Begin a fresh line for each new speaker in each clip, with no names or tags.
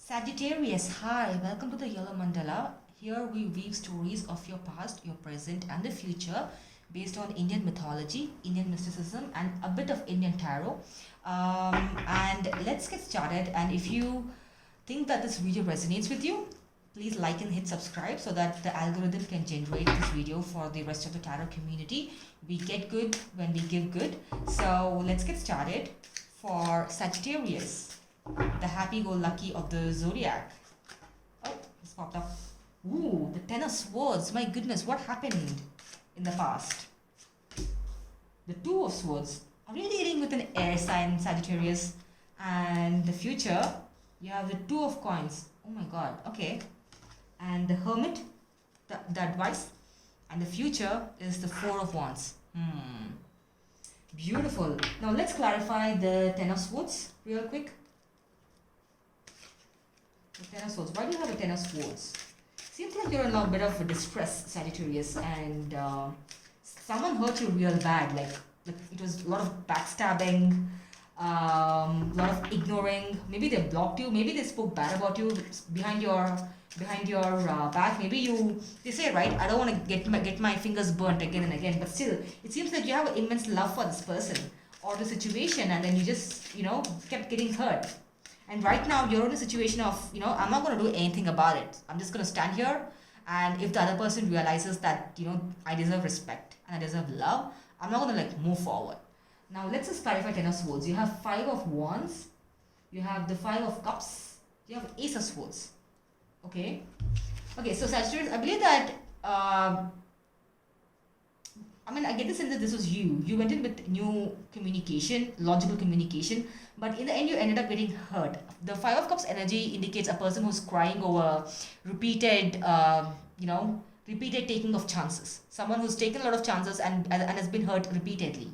Sagittarius, hi, welcome to the Yellow Mandala. Here we weave stories of your past, your present, and the future based on Indian mythology, Indian mysticism, and a bit of Indian tarot. And let's get started. And if you think that this video resonates with you, please like and hit subscribe so that the algorithm can generate this video for the rest of the tarot community. We get good when we give good. So let's get started for Sagittarius, the happy-go-lucky of the zodiac. Oh, it's popped up. Ooh, the Ten of Swords. My goodness, what happened in the past? The Two of Swords. Are we dealing with an air sign, Sagittarius? And the future, you have the Two of Coins. Oh my god, okay. And the Hermit, the advice. And the future is the Four of Wands. Beautiful. Now let's clarify the Ten of Swords real quick. The Ten of Swords. Why do you have a Ten of Swords? Seems like you're in a bit of a distress, Sagittarius, and someone hurt you real bad. Like it was a lot of backstabbing, a lot of ignoring. Maybe they blocked you. Maybe they spoke bad about you behind your back. Maybe they say, right, I don't want to get my fingers burnt again and again. But still, it seems like you have an immense love for this person or the situation, and then you just kept getting hurt. And right now you're in a situation of, I'm not going to do anything about it. I'm just going to stand here. And if the other person realizes that, I deserve respect and I deserve love, I'm not going to move forward. Now let's just clarify Ten of Swords. You have Five of Wands. You have the Five of Cups. You have Ace of Swords. Okay. Okay, so Sagittarius, I believe that, I get the sense that this was you. You went in with new communication, logical communication, but in the end you ended up getting hurt. The Five of Cups energy indicates a person who's crying over repeated, repeated taking of chances. Someone who's taken a lot of chances and has been hurt repeatedly.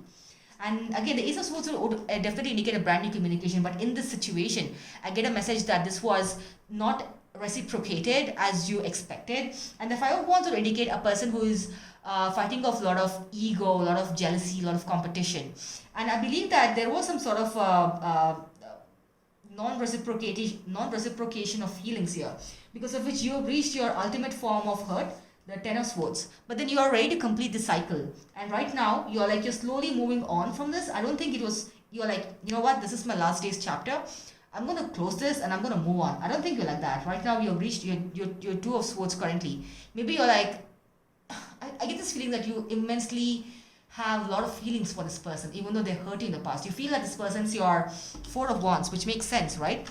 And again, the Ace of Swords would definitely indicate a brand new communication, but in this situation, I get a message that this was not reciprocated as you expected. And the Five of Wands would indicate a person who is fighting off a lot of ego, a lot of jealousy, a lot of competition. And I believe that there was some sort of non-reciprocation of feelings here, because of which you have reached your ultimate form of hurt, the Ten of Swords. But then you are ready to complete the cycle. And right now, you're slowly moving on from this. I don't think you're like, you know what, this is my last day's chapter. I'm going to close this and I'm going to move on. I don't think you're like that. Right now, you've reached your Two of Swords currently. Maybe you're like, I get this feeling that you immensely have a lot of feelings for this person, even though they hurt you in the past. You feel that this person's your Four of Wands, which makes sense, right?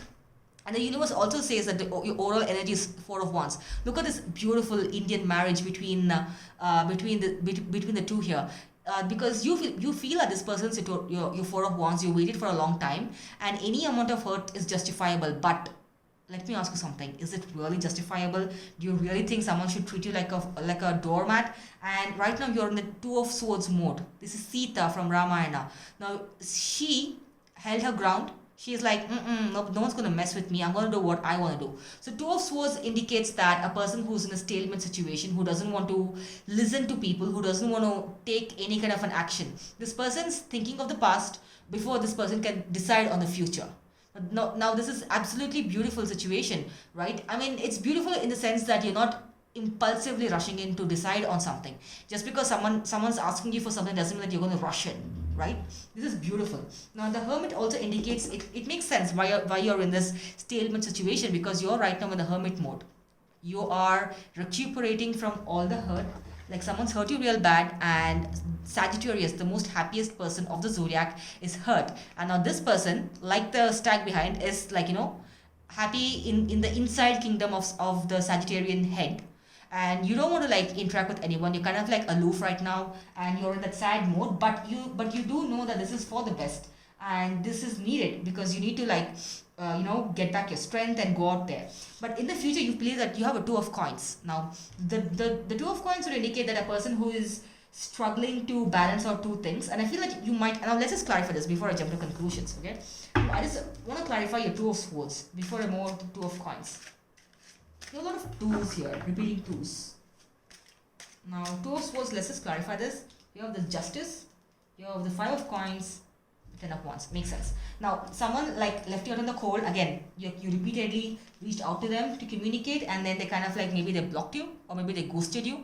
And the universe also says that your overall energy is Four of Wands. Look at this beautiful Indian marriage between the two here. Because you feel that this person's your Four of Wands. You waited for a long time, and any amount of hurt is justifiable. But let me ask you something: is it really justifiable? Do you really think someone should treat you like a doormat? And right now you're in the Two of Swords mode. This is Sita from Ramayana. Now she held her ground. She's like, no one's going to mess with me. I'm going to do what I want to do. So Two of Swords indicates that a person who's in a stalemate situation, who doesn't want to listen to people, who doesn't want to take any kind of an action. This person's thinking of the past before this person can decide on the future. Now this is absolutely beautiful situation, right? It's beautiful in the sense that you're not impulsively rushing in to decide on something. Just because someone's asking you for something doesn't mean that you're going to rush in. Right? This is beautiful. Now the Hermit also indicates, it makes sense why you're in this stalemate situation, because you're right now in the Hermit mode. You are recuperating from all the hurt. Like someone's hurt you real bad, and Sagittarius, the most happiest person of the zodiac, is hurt. And now this person, like the stag behind, is happy in the inside kingdom of the Sagittarian head. And you don't want to interact with anyone. You're kind of aloof right now, and you're in that sad mode, but you do know that this is for the best, and this is needed because you need to get back your strength and go out there. But in the future, you believe that you have a Two of Coins. Now the Two of Coins would indicate that a person who is struggling to balance out two things, and I feel like you might. Now let's just clarify this before I jump to conclusions. Okay, I just want to clarify your Two of Swords before I move on to Two of Coins. There are a lot of twos here, repeating twos. Now, Two of Swords, let's just clarify this. You have the Justice, you have the Five of Coins, Ten of Wands. Makes sense. Now, someone like left you out in the cold. Again, you repeatedly reached out to them to communicate, and then they kind of like maybe they blocked you, or maybe they ghosted you.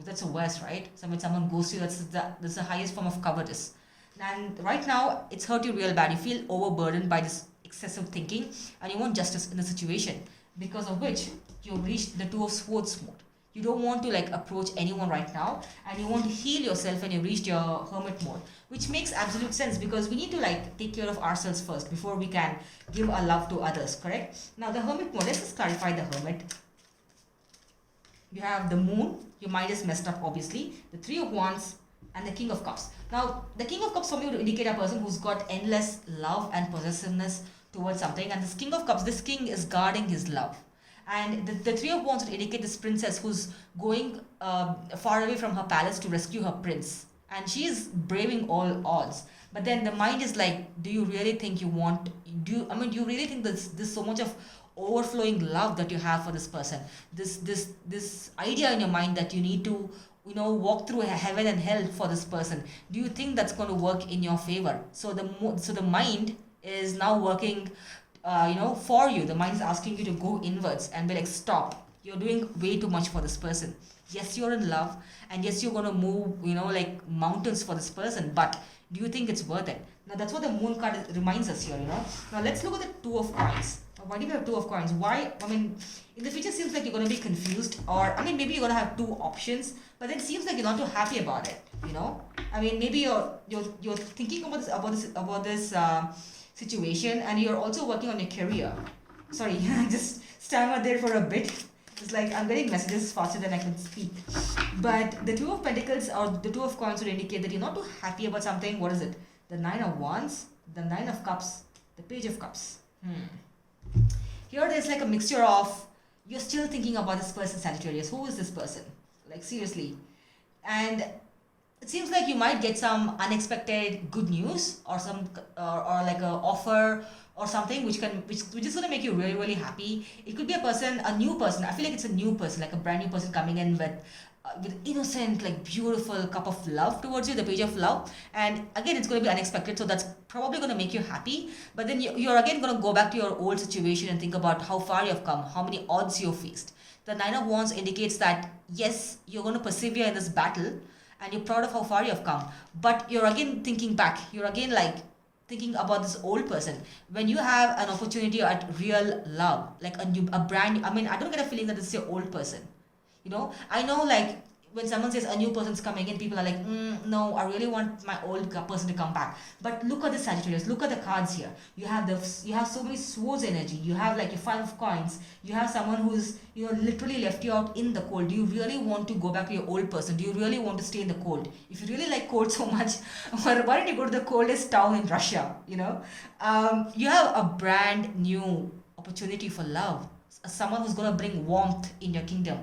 That's the worst, right? So when someone ghosts you, that's the highest form of cowardice. And right now, it's hurt you real bad. You feel overburdened by this excessive thinking, and you want justice in the situation, because of which you've reached the Two of Swords mode. You don't want to like approach anyone right now, and you want to heal yourself, and you reached your hermit mode, which makes absolute sense, because we need to like take care of ourselves first before we can give our love to others, correct? Now the hermit mode, let's just clarify the hermit. You have the moon, your mind is messed up obviously, the Three of Wands, and the King of Cups. Now the King of Cups for me would indicate a person who's got endless love and possessiveness towards something, and this King of Cups, this king is guarding his love. And the Three of Wands would indicate this princess who's going far away from her palace to rescue her prince. And she is braving all odds. But then the mind is like, do you really think you really think there's so much of overflowing love that you have for this person? This idea in your mind that you need to, walk through heaven and hell for this person. Do you think that's going to work in your favor? So the mind is now working for you. The mind is asking you to go inwards and be like, stop, you're doing way too much for this person. Yes, you're in love, and yes, you're going to move like mountains for this person, but do you think it's worth it? Now that's what the moon card reminds us here. Now let's look at the Two of Coins. Why do you have Two of Coins? Why? In the future seems like you're going to be confused, or maybe you're going to have two options, but then it seems like you're not too happy about it. Maybe you're thinking about this situation, and you're also working on your career. Sorry, I just stammered there for a bit. It's like I'm getting messages faster than I can speak. But the Two of Pentacles or the Two of Coins would indicate that you're not too happy about something. What is it? The Nine of Wands, the Nine of Cups, the Page of Cups. Here there's like a mixture of, you're still thinking about this person, Sagittarius. Who is this person? Like seriously. And it seems like you might get some unexpected good news, or like a offer or something which is going to make you really, really happy. It could be a new person. I feel like it's a new person, like a brand new person coming in with innocent, like beautiful cup of love towards you, the Page of Love. And again, it's going to be unexpected, so that's probably going to make you happy. But then you're again going to go back to your old situation and think about how far you've come, how many odds you've faced. The Nine of Wands indicates that yes, you're going to persevere in this battle, and you're proud of how far you've come. But you're again thinking back. You're again like thinking about this old person. When you have an opportunity at real love, like a brand, I don't get a feeling that this is your old person. I know like when someone says a new person's coming in, people are like, no, I really want my old person to come back. But look at the Sagittarius, look at the cards here. You have so many swords energy. You have like your Five of Coins. You have someone who's literally left you out in the cold. Do you really want to go back to your old person? Do you really want to stay in the cold? If you really like cold so much, why don't you go to the coldest town in Russia? You have a brand new opportunity for love. Someone who's going to bring warmth in your kingdom.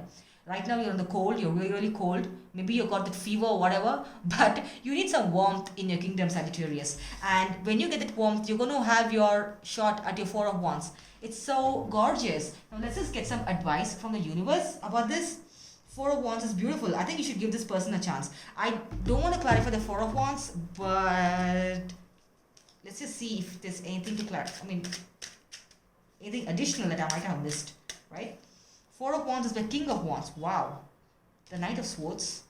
Right now you're in the cold, you're really, really cold. Maybe you got that fever or whatever, but you need some warmth in your kingdom, Sagittarius. And when you get that warmth, you're going to have your shot at your Four of Wands. It's so gorgeous. Now let's just get some advice from the universe about this. Four of Wands is beautiful. I think you should give this person a chance. I don't want to clarify the Four of Wands, but let's just see if there's anything to clarify. Anything additional that I might have missed, right? Four of Wands is the King of Wands. Wow. The Knight of Swords.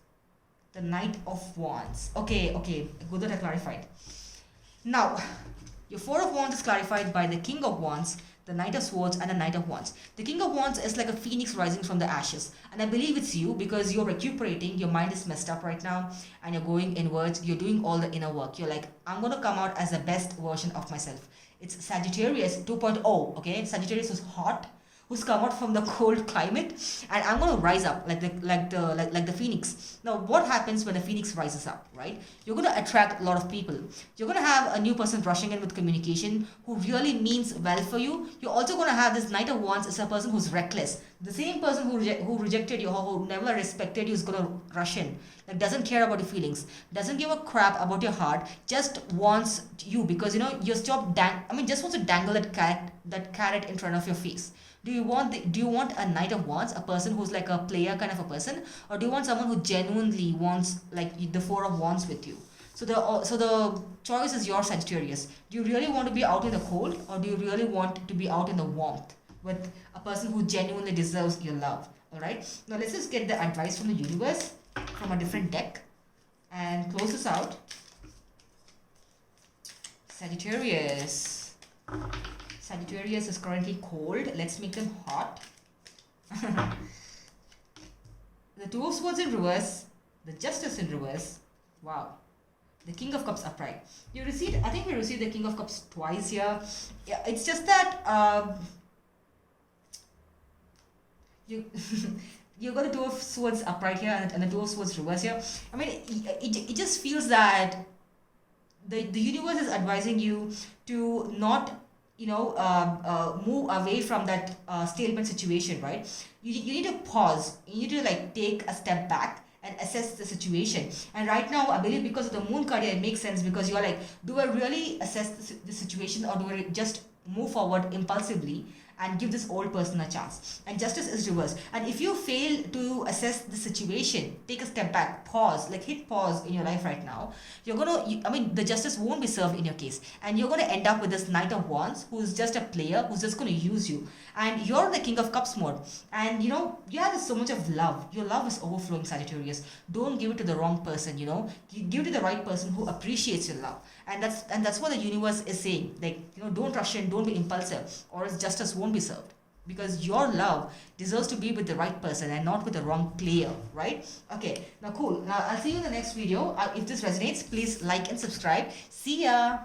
The Knight of Wands. Okay. Good that I clarified. Now, your Four of Wands is clarified by the King of Wands, the Knight of Swords, and the Knight of Wands. The King of Wands is like a phoenix rising from the ashes. And I believe it's you, because you're recuperating. Your mind is messed up right now, and you're going inwards. You're doing all the inner work. You're like, I'm going to come out as the best version of myself. It's Sagittarius 2.0. Okay, Sagittarius is hot, who's come out from the cold climate, and I'm going to rise up like the phoenix. Now, what happens when a phoenix rises up, right? You're going to attract a lot of people. You're going to have a new person rushing in with communication who really means well for you. You're also going to have this Knight of Wands is a person who's reckless. The same person who rejected you, who never respected you, is going to rush in. Like, doesn't care about your feelings, doesn't give a crap about your heart, just wants you because you just wants to dangle that carrot in front of your face. Do you want a Knight of Wands, a person who's like a player kind of a person, or do you want someone who genuinely wants like the Four of Wands with you? So the choice is yours, Sagittarius. Do you really want to be out in the cold, or do you really want to be out in the warmth with a person who genuinely deserves your love? All right. Now let's just get the advice from the universe from a different deck and close this out. Sagittarius. Sagittarius is currently cold. Let's make them hot. The Two of Swords in reverse, the Justice in reverse. Wow. The King of Cups upright. You received, I think we received the King of Cups twice here. Yeah, it's just that you you got the Two of Swords upright here and the Two of Swords reverse here. I mean, it just feels that the universe is advising you to not move away from that stalemate situation, right? You need to pause. You need to like take a step back and assess the situation. And right now, I believe because of the moon card here, it makes sense, because you're like, do I really assess the situation, or do I just move forward impulsively and give this old person a chance? And justice is reverse. And if you fail to assess the situation, take a step back, pause, like hit pause in your life right now, the justice won't be served in your case, and you're gonna end up with this Knight of Wands who's just a player who's just gonna use you. And you're the King of Cups mode, and you have so much of love. Your love is overflowing, Sagittarius. Don't give it to the wrong person. You give it to the right person who appreciates your love. And that's what the universe is saying. Like, don't rush in, don't be impulsive, or else justice won't be served, because your love deserves to be with the right person and not with the wrong player, right? Okay, now cool. Now I'll see you in the next video. If this resonates, please like and subscribe. See ya.